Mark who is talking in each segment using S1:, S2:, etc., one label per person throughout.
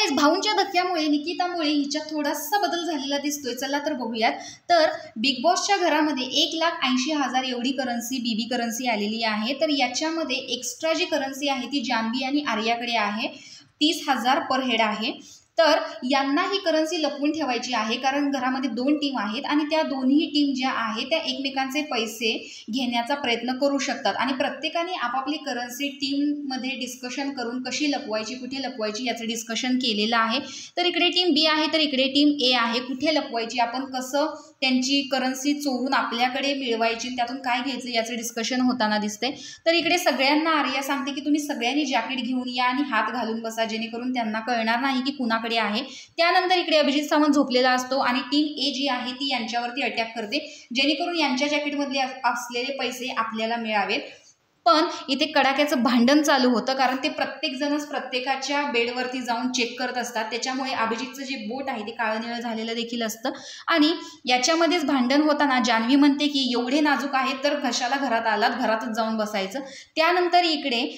S1: Guys भाऊंच्या धक्क्यामुळे निकितामुळे हिच्यात थोडासा बदल झालेला दिसतोय। चला तर बघूयात। तर बिग बॉसच्या घरामध्ये 1,80,000 एवढी करन्सी बीबी करन्सी आलेली आहे। तर याच्यामध्ये एक्स्ट्रा जी करन्सी आहे ती जान्हवी आणि आर्याकडे आहे, 30,000 पर हेड आहे। तर यांना ही करन्सी लपवून ठेवायची आहे, कारण घरामध्ये 2 टीम आहेत आणि त्या दोन्ही टीम ज्या आहेत त्या एकमेकांचे पैसे घेण्याचा प्रयत्न करू शकतात आणि प्रत्येकाने आपापली करन्सी टीममध्ये डिस्कशन करून कशी लपवायची, कुठे लपवायची याचं डिस्कशन केलेलं आहे। तर इकडे टीम बी आहे, तर इकडे टीम ए आहे। कुठे लपवायची, आपण कसं त्यांची करन्सी चोरून आपल्याकडे मिळवायची, त्यातून काय घ्यायचं याचं डिस्कशन होताना दिसते। तर इकडे सगळ्यांना आर्या सांगते की तुम्ही सगळ्यांनी जॅकेट घेऊन या आणि हात घालून बसा, जेणेकरून त्यांना कळणार नाही की कुणाकडे आहे। त्यानंतर इकडे अभिजित सावंत झोपलेला असतो आणि टीम ए जी आहे ती यांच्यावरती अटॅक करते, जेणेकरून यांच्या जॅकेटमधले असलेले पैसे आपल्याला मिळावेत। पण इथे कडाक्याचं भांडण चालू होतं, कारण ते प्रत्येक जणच प्रत्येकाच्या बेडवरती जाऊन चेक करत असतात। त्याच्यामुळे अभिजितचं जे बोट आहे ते काळं निळं झालेलं देखील असतं आणि याच्यामध्येच भांडण होताना जान्हवी म्हणते की एवढे नाजूक आहेत तर कशाला घरात आलात, घरातच जाऊन बसायचं। त्यानंतर इकडे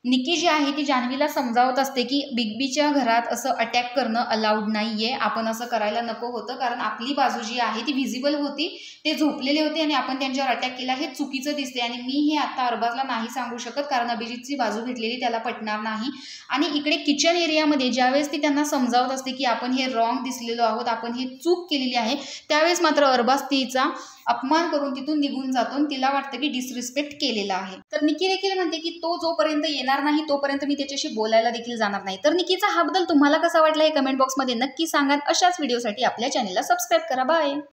S1: निकी जी आहे ती जान्हवीला समजावत असते की बिग बीच्या घरात असं अटॅक करणं अलाउड नाहीये, आपण असं करायला नको होतं, कारण आपली बाजू जी आहे ती व्हिजिबल होती, ते झोपलेले होते आणि आपण त्यांच्यावर अटॅक केला हे चुकीचं दिसते आणि मी हे आता अरबाजला नाही सांगू शकत, कारण अभिजितची बाजू घेतलेली त्याला पटणार नाही। आणि इकडे किचन एरियामध्ये ज्यावेळेस ती त्यांना समजावत असते की आपण हे रॉंग दिसलेलो आहोत, आपण हे चूक केलेली आहे, त्यावेळेस मात्र अरबाज तिचा अपमान करून तिथून निघून जातो। तिला वाटतं की डिसरिस्पेक्ट केलेला आहे। तर निकी देखील म्हणते की तो जोपर्यंत येणार नाही तोपर्यंत मी त्याच्याशी बोलायला देखील जाणार नाही। तर निकीचा हा बदल तुम्हाला कसा वाटला हे कमेंट बॉक्समध्ये नक्की सांगा। अशाच व्हिडिओसाठी आपल्या चॅनलला सबस्क्राईब करा। बाय।